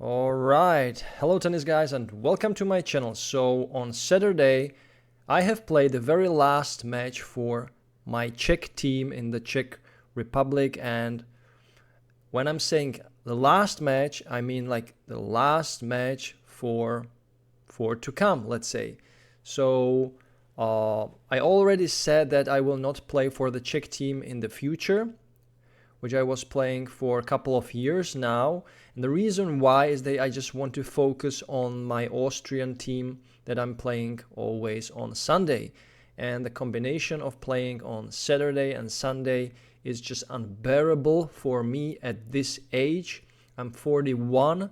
Alright, hello tennis guys and welcome to my channel. So on Saturday I have played the very last match for my Czech team in the Czech Republic, and when I'm saying the last match, I mean like the last match for to come, let's say. So I already said that I will not play for the Czech team in the future, which I was playing for a couple of years now. And the reason why is that I just want to focus on my Austrian team that I'm playing always on Sunday. And the combination of playing on Saturday and Sunday is just unbearable for me at this age. I'm 41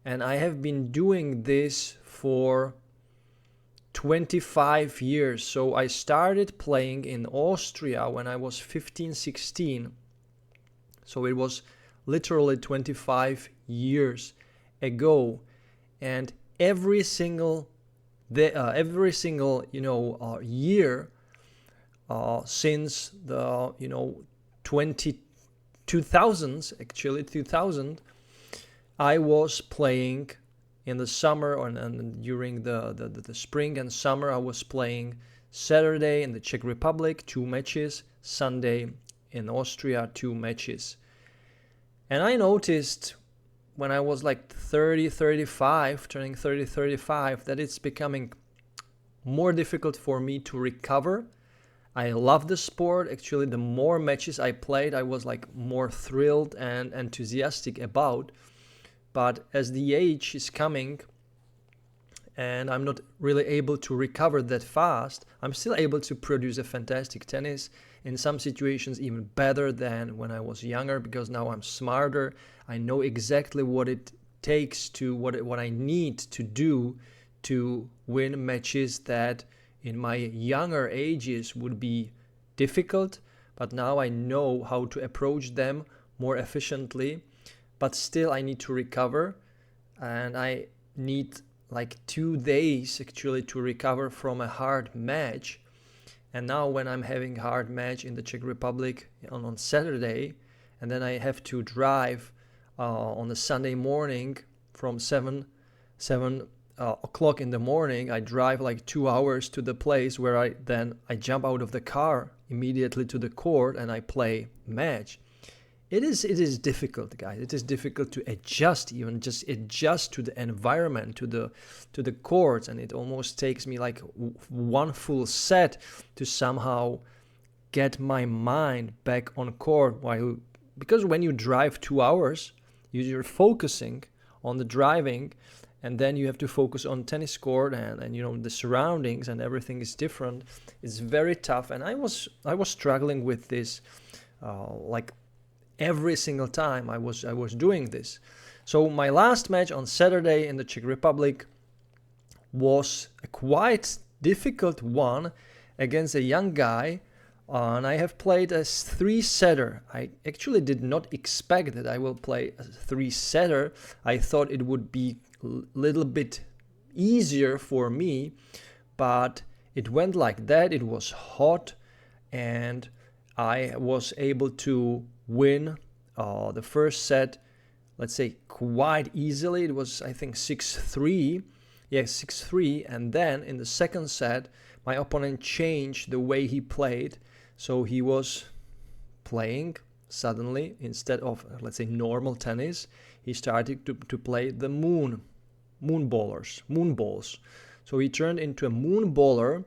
and I have been doing this for 25 years. So I started playing in Austria when I was 15, 16. So it was literally 25 years ago, and every single year since the 2000s, actually 2000, I was playing in the summer and during the spring and summer. I was playing Saturday in the Czech Republic, 2 matches, Sunday in Austria, 2 matches. And I noticed when I was like 30, 35, turning 30, 35, that it's becoming more difficult for me to recover. I love the sport. Actually, the more matches I played, I was like more thrilled and enthusiastic about. But as the age is coming and I'm not really able to recover that fast, I'm still able to produce a fantastic tennis, in some situations even better than when I was younger, because now I'm smarter. I know exactly what it takes to what I need to do to win matches that in my younger ages would be difficult, but now I know how to approach them more efficiently. But still I need to recover, and I need like 2 days actually to recover from a hard match. And now when I'm having a hard match in the Czech Republic on Saturday, and then I have to drive on the Sunday morning from 7 o'clock in the morning, I drive like 2 hours to the place where I jump out of the car immediately to the court and I play match. It is difficult, guys. It is difficult to adjust, even just adjust to the environment, to the courts, and it almost takes me like one full set to somehow get my mind back on court. Because when you drive 2 hours, you're focusing on the driving, and then you have to focus on tennis court and the surroundings, and everything is different. It's very tough, and I was struggling with this like every single time I was doing this. So my last match on Saturday in the Czech Republic was a quite difficult one against a young guy, and I have played a 3-setter. I actually did not expect that I will play a 3-setter. I thought it would be a little bit easier for me, but it went like that. It was hot, and I was able to win the first set, let's say, quite easily. It was, I think, 6-3. Yeah, 6-3. And then in the second set, my opponent changed the way he played. So he was playing suddenly, instead of, let's say, normal tennis, he started to play the moon balls. So he turned into a moon baller,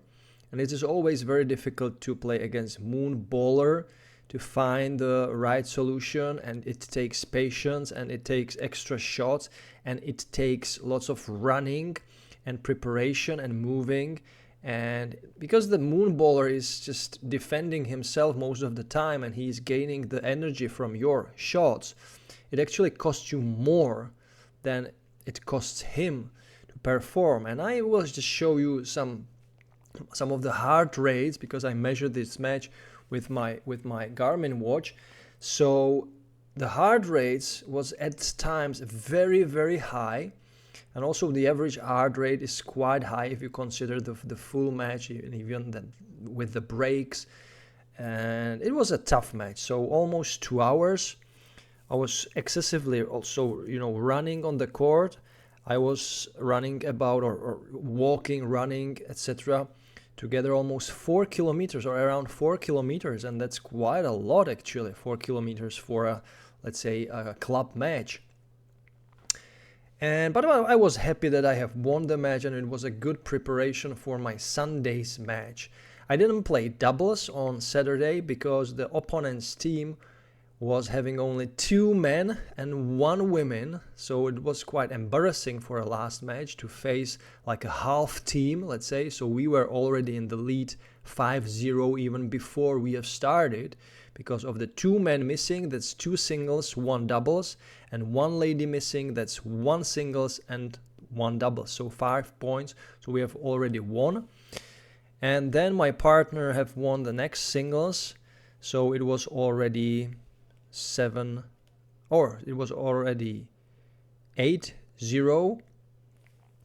and it is always very difficult to play against moon baller, to find the right solution, and it takes patience, and it takes extra shots, and it takes lots of running and preparation and moving. And because the moon baller is just defending himself most of the time, and he's gaining the energy from your shots, it actually costs you more than it costs him to perform. And I will just show you some of the heart rates, because I measured this match with my Garmin watch. So the heart rates was at times very, very high, and also the average heart rate is quite high if you consider the full match, even with the breaks. And it was a tough match, so almost 2 hours. I was excessively also, running on the court. I was running about or walking, running, etc. Together almost 4 kilometers or around 4 kilometers, and that's quite a lot actually, 4 kilometers for a, let's say, a club match. But I was happy that I have won the match, and it was a good preparation for my Sunday's match. I didn't play doubles on Saturday because the opponent's team was having only 2 men and 1 woman, so it was quite embarrassing for a last match to face like a half team, let's say. So we were already in the lead 5-0 even before we have started, because of the 2 men missing, that's 2 singles, 1 doubles, and 1 lady missing, that's 1 singles and 1 doubles, so 5 points. So we have already won. And then my partner have won the next singles, so it was already 8-0.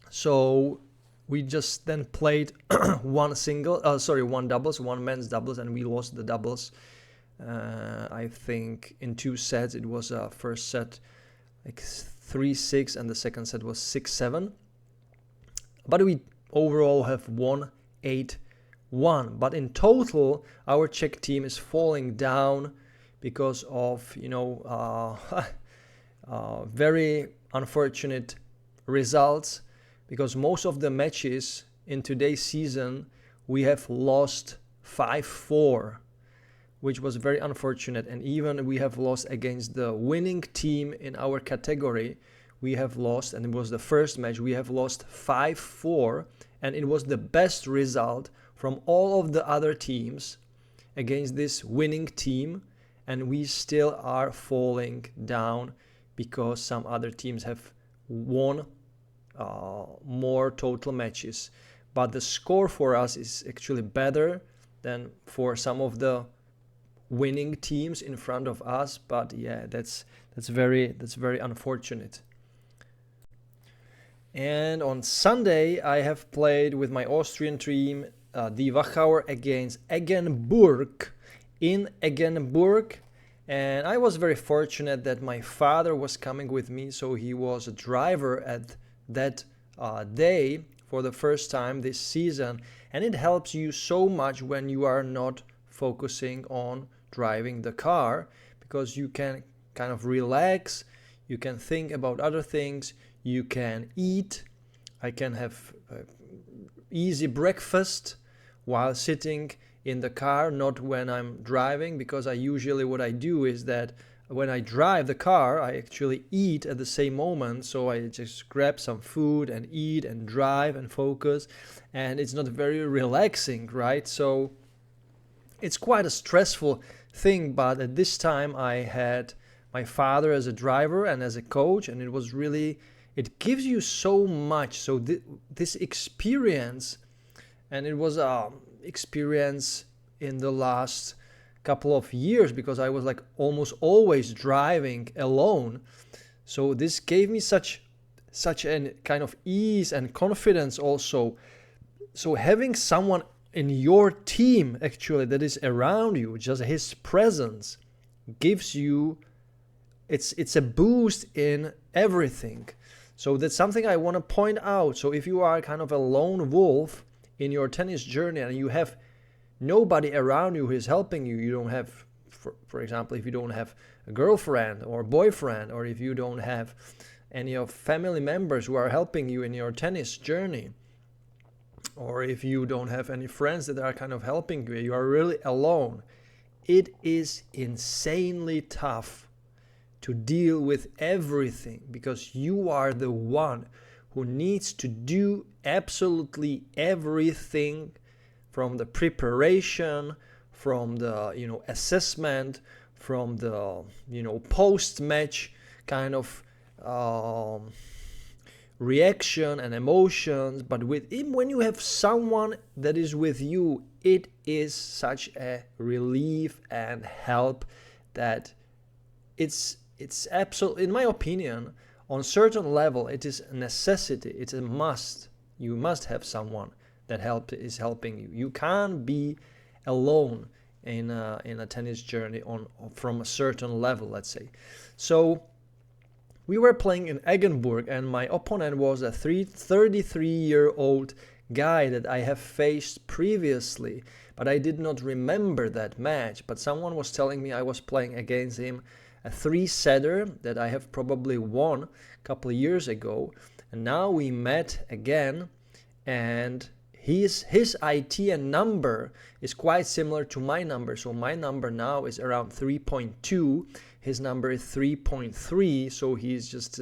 So we just then played one doubles, 1 men's doubles, and we lost the doubles. I think in 2 sets. It was a first set like 3-6 and the second set was 6-7. But we overall have won 8-1. But in total, our Czech team is falling down because of, very unfortunate results. Because most of the matches in today's season, we have lost 5-4. Which was very unfortunate, and even we have lost against the winning team in our category. We have lost, and it was the first match, we have lost 5-4, and it was the best result from all of the other teams against this winning team, and we still are falling down because some other teams have won more total matches. But the score for us is actually better than for some of the winning teams in front of us. But yeah, that's very unfortunate. And on Sunday I have played with my Austrian team the Wachauer against Eggenburg in Eggenburg, and I was very fortunate that my father was coming with me, so he was a driver at that day for the first time this season, and it helps you so much when you are not focusing on driving the car, because you can kind of relax, you can think about other things, you can eat. I can have easy breakfast while sitting in the car, not when I'm driving, because what I do is that when I drive the car, I actually eat at the same moment, so I just grab some food and eat and drive and focus, and it's not very relaxing, right? So it's quite a stressful thing, but at this time I had my father as a driver and as a coach, and it gives you so much. So this experience, and it was experience in the last couple of years, because I was like almost always driving alone. So this gave me such a kind of ease and confidence also. So having someone in your team actually that is around you, just his presence gives you, it's a boost in everything. So that's something I want to point out. So if you are kind of a lone wolf in your tennis journey and you have nobody around you who is helping you, you don't have, for example, if you don't have a girlfriend or boyfriend, or if you don't have any of family members who are helping you in your tennis journey, or if you don't have any friends that are kind of helping you, you are really alone. It is insanely tough to deal with everything, because you are the one who needs to do absolutely everything, from the preparation, from the assessment, from the post-match kind of reaction and emotions. But when you have someone that is with you, it is such a relief and help that it's absolutely, in my opinion, on certain level, it is a necessity. It's a must. You must have someone that is helping you. You can't be alone in a tennis journey from a certain level, let's say. So we were playing in Eggenburg, and my opponent was a 33-year-old guy that I have faced previously, but I did not remember that match. But someone was telling me I was playing against him, a 3-setter that I have probably won a couple of years ago, and now we met again, and his ITN number is quite similar to my number. So my number now is around 3.2. His number is 3.3. So he's just,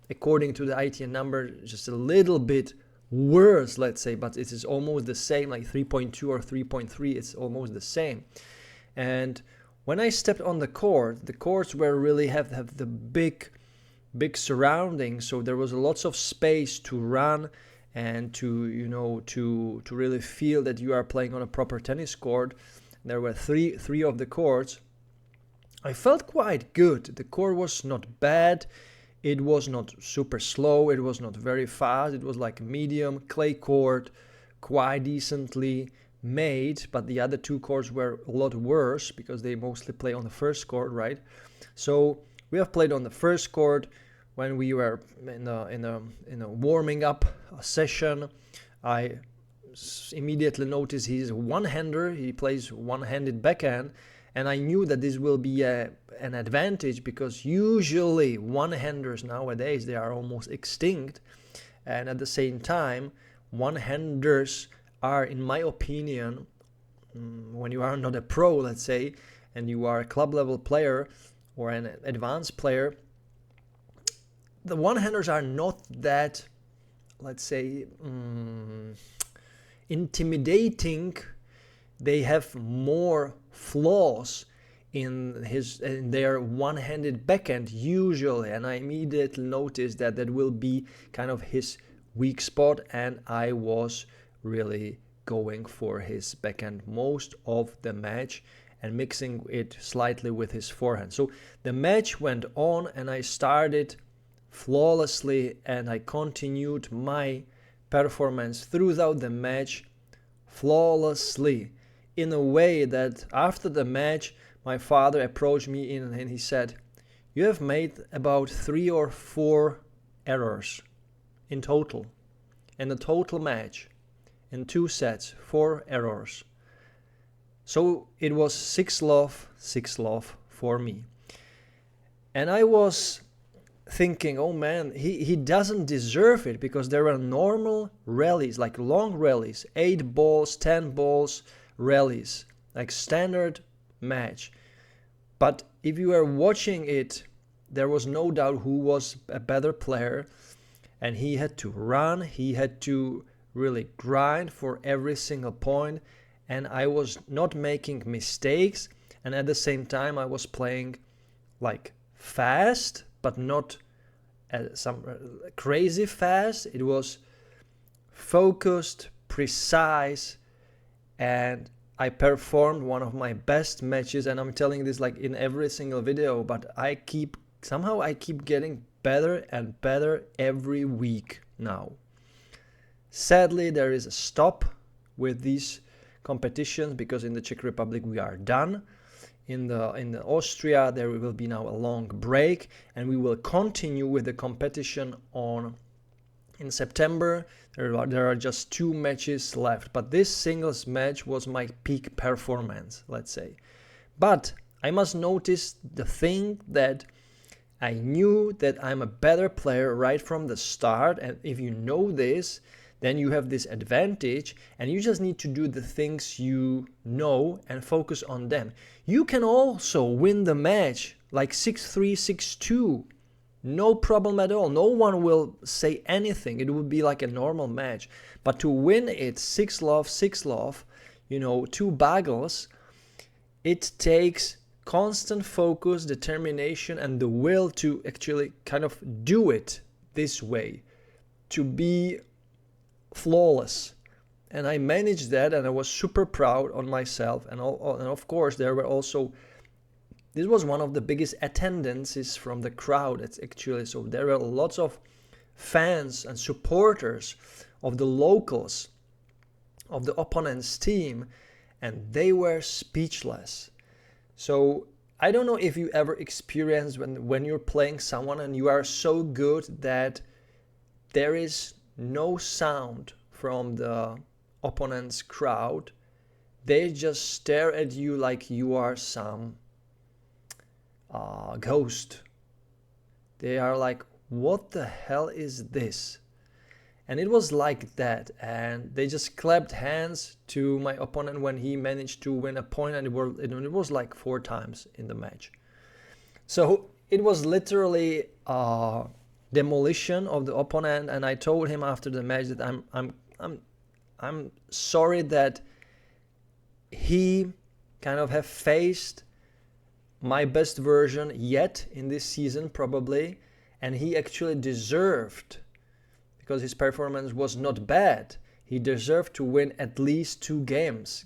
according to the ITN number, just a little bit worse, let's say. But it is almost the same, like 3.2 or 3.3. It's almost the same. And when I stepped on the courts were really have the big surroundings. So there was lots of space to run and to really feel that you are playing on a proper tennis court. There were three of the courts. I felt quite good. The court was not bad. It was not super slow. It was not very fast. It was like a medium clay court, quite decently made. But the other 2 courts were a lot worse because they mostly play on the first court, right? So we have played on the first court. When we were in a warming up session, I immediately noticed he's a one-hander. He plays one-handed backhand, and I knew that this will be an advantage because usually one-handers nowadays, they are almost extinct, and at the same time, one-handers are, in my opinion, when you are not a pro, let's say, and you are a club-level player or an advanced player, the one-handers are not that, let's say, intimidating. They have more flaws in their one-handed backhand usually, and I immediately noticed that will be kind of his weak spot, and I was really going for his backhand most of the match and mixing it slightly with his forehand. So the match went on, and I started flawlessly, and I continued my performance throughout the match flawlessly, in a way that after the match my father approached me and he said, "You have made about 3 or 4 errors in total, in the total match, in 2 sets, 4 errors." So it was 6-love for me, and I was thinking, oh man, he doesn't deserve it, because there are normal rallies, like long rallies, 8 balls, 10 balls rallies, like standard match. But if you are watching it, there was no doubt who was a better player, and he had to run, he had to really grind for every single point, and I was not making mistakes, and at the same time I was playing like fast, but not some crazy fast. It was focused, precise, and I performed one of my best matches. And I'm telling this like in every single video, but I keep getting better and better every week now. Sadly, there is a stop with these competitions because in the Czech Republic we are done. In the Austria, there will be now a long break, and we will continue with the competition in September. There are just 2 matches left, but this singles match was my peak performance, let's say. But I must notice the thing that I knew that I'm a better player right from the start, and if you know this, then you have this advantage, and you just need to do the things you know and focus on them. You can also win the match like 6-3, 6-2. No problem at all. No one will say anything. It would be like a normal match. But to win it 6-love, 2 bagels, it takes constant focus, determination, and the will to actually kind of do it this way, to be flawless. And I managed that, and I was super proud on myself. And of course, there were also, this was one of the biggest attendances from the crowd. It's actually, so there were lots of fans and supporters of the locals, of the opponent's team. and they were speechless. So I don't know if you ever experienced when you're playing someone and you are so good that there is no sound from the opponent's crowd. They just stare at you like you are some ghost. They are like, what the hell is this? And it was like that, and they just clapped hands to my opponent when he managed to win a point, and it was like 4 times in the match. So it was literally demolition of the opponent, and I told him after the match that I'm sorry that he kind of have faced my best version yet in this season probably, and he actually deserved, because his performance was not bad, he deserved to win at least 2 games,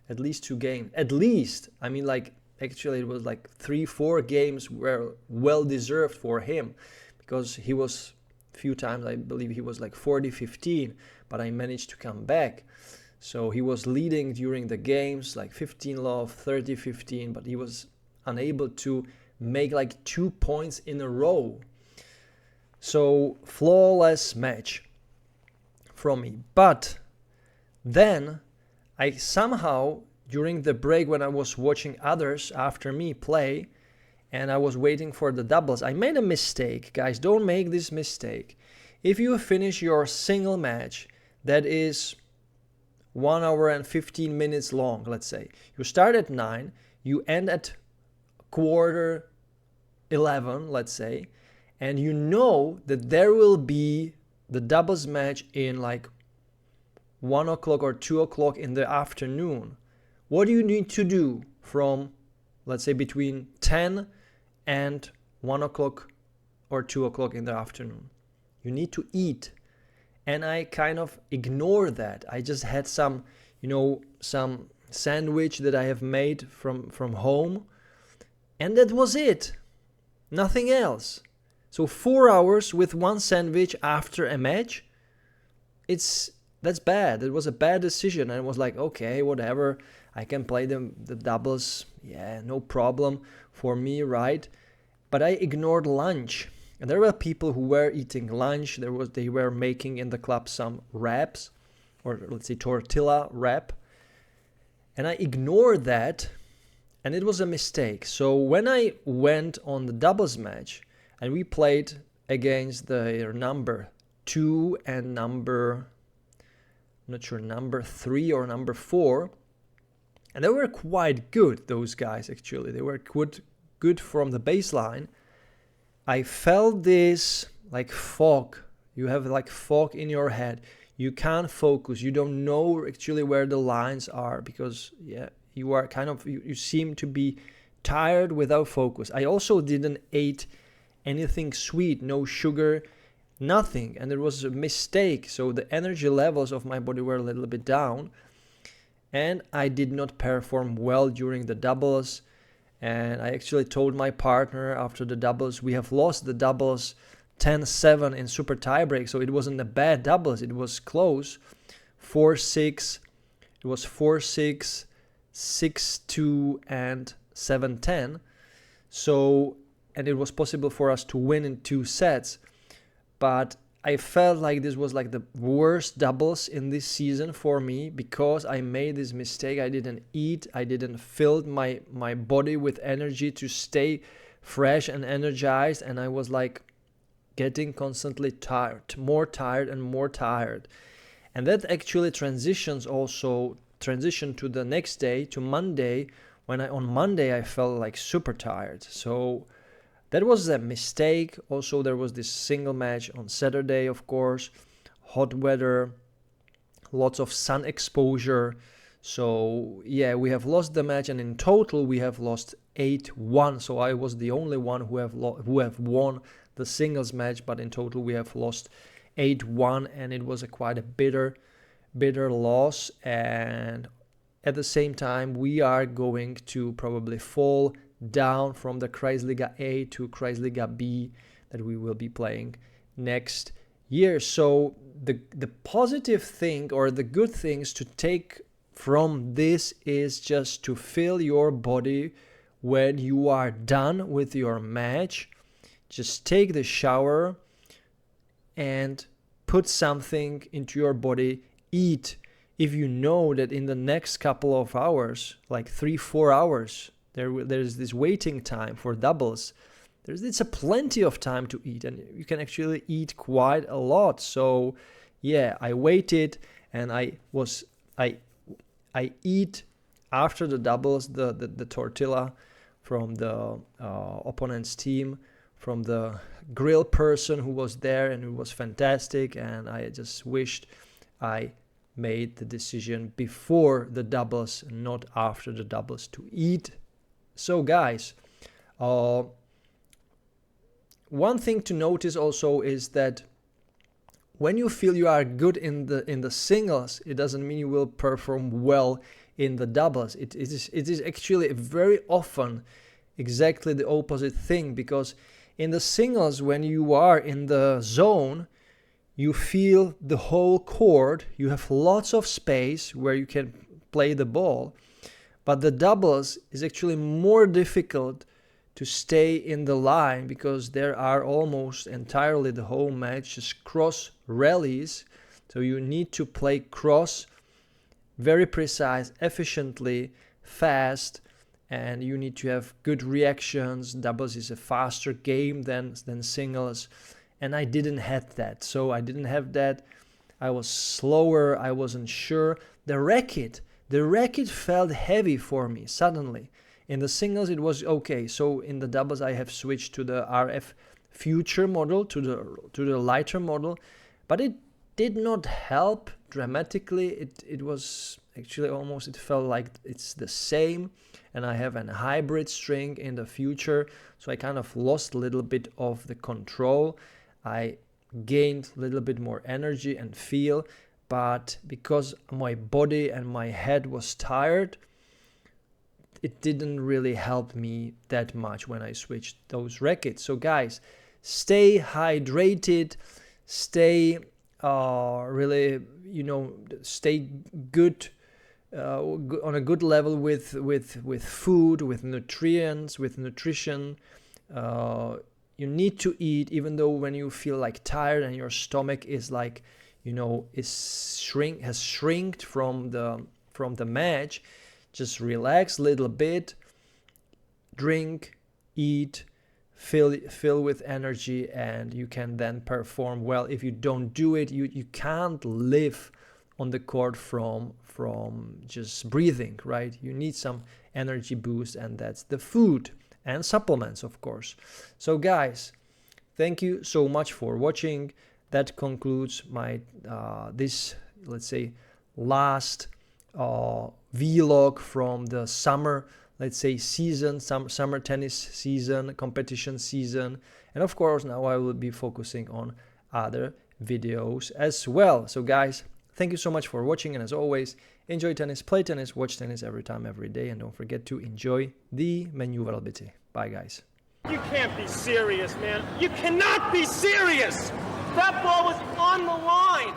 at least 2 games, at least. I mean, like, actually it was like 3-4 games were well deserved for him, because he was few times, I believe he was like 40-15, but I managed to come back. So he was leading during the games, like 15-love, 30-15, but he was unable to make like 2 points in a row. So flawless match from me. But then I somehow, during the break when I was watching others after me play and I was waiting for the doubles, I made a mistake. Guys, don't make this mistake. If you finish your single match that is 1 hour and 15 minutes long, let's say, you start at 9, you end at 11:15, let's say, and you know that there will be the doubles match in like 1 o'clock or 2 o'clock in the afternoon. What do you need to do from, let's say, between 10 and 1 o'clock or 2 o'clock in the afternoon? You need to eat. And I kind of ignore that. I just had some sandwich that I have made from home, and that was it. Nothing else. So 4 hours with 1 sandwich after a match, that's bad. It was a bad decision. And I was like, okay, whatever. I can play the doubles. Yeah, no problem for me, right? But I ignored lunch. And there were people who were eating lunch. They were making in the club some wraps, or let's say tortilla wrap. And I ignored that, and it was a mistake. So when I went on the doubles match, and we played against the number 2 and number 3 or number 4. And they were quite good, those guys, actually. They were good from the baseline. I felt this like fog. You have like fog in your head. You can't focus. You don't know actually where the lines are, because you are kind of, you seem to be tired without focus. I also didn't eat anything sweet, no sugar, nothing, and it was a mistake. So the energy levels of my body were a little bit down, and I did not perform well during the doubles. And I actually told my partner after the doubles, we have lost the doubles 10-7 in super tiebreak, so it wasn't a bad doubles, it was close. 4-6, it was 4-6, 6-2, and 7-10. So, and it was possible for us to win in 2 sets. But I felt like this was like the worst doubles in this season for me, because I made this mistake. I didn't eat. I didn't fill my body with energy to stay fresh and energized. And I was like getting constantly tired, more tired and more tired. And that actually transitioned to the next day, to Monday, when on Monday I felt like super tired. So that was a mistake. Also, there was this single match on Saturday, of course. Hot weather, lots of sun exposure. So, yeah, we have lost the match, and in total we have lost 8-1. So I was the only one who have won the singles match, but in total we have lost 8-1, and it was quite a bitter loss. And at the same time, we are going to probably fall down from the Kreisliga A to Kreisliga B that we will be playing next year. So the positive thing, or the good things to take from this is just to feel your body when you are done with your match. Just take the shower and put something into your body, eat. If you know that in the next couple of hours, like 3-4 hours, there's this waiting time for doubles, it's a plenty of time to eat, and you can actually eat quite a lot. So yeah, I waited, and I eat after the doubles the tortilla from the opponent's team, from the grill person who was there, and it was fantastic. And I just wished I made the decision before the doubles, not after the doubles, to eat. So guys, one thing to notice also is that when you feel you are good in the singles, it doesn't mean you will perform well in the doubles. It is actually very often exactly the opposite thing, because in the singles, when you are in the zone, you feel the whole court, you have lots of space where you can play the ball. But the doubles is actually more difficult to stay in the line, because there are almost entirely the whole match just cross rallies. So you need to play cross very precise, efficiently, fast, and you need to have good reactions. Doubles is a faster game than singles, and I didn't have that. So I didn't have that. I was slower, I wasn't sure. The racket felt heavy for me suddenly. In the singles it was okay. So in the doubles I have switched to the RF Future model, to the lighter model, but it did not help dramatically. It was actually almost, it felt like it's the same, and I have a hybrid string in the Future, so I kind of lost a little bit of the control. I gained a little bit more energy and feel, but because my body and my head was tired, it didn't really help me that much when I switched those rackets. So guys, stay hydrated, stay really, stay good, on a good level with food, with nutrients, with nutrition. You need to eat, even though when you feel like tired and your stomach is like, has shrinked from the match. Just relax a little bit, drink, eat, fill with energy, and you can then perform well. If you don't do it, you can't live on the court from just breathing, right? You need some energy boost, and that's the food and supplements, of course. So guys, thank you so much for watching. That concludes my this, let's say, last vlog from the summer, let's say, season, summer tennis season, competition season. And of course, now I will be focusing on other videos as well. So guys, thank you so much for watching, and as always, enjoy tennis, play tennis, watch tennis every time, every day, and don't forget to enjoy the maneuverability. Bye guys. You can't be serious, man. You cannot be serious! That ball was on the line!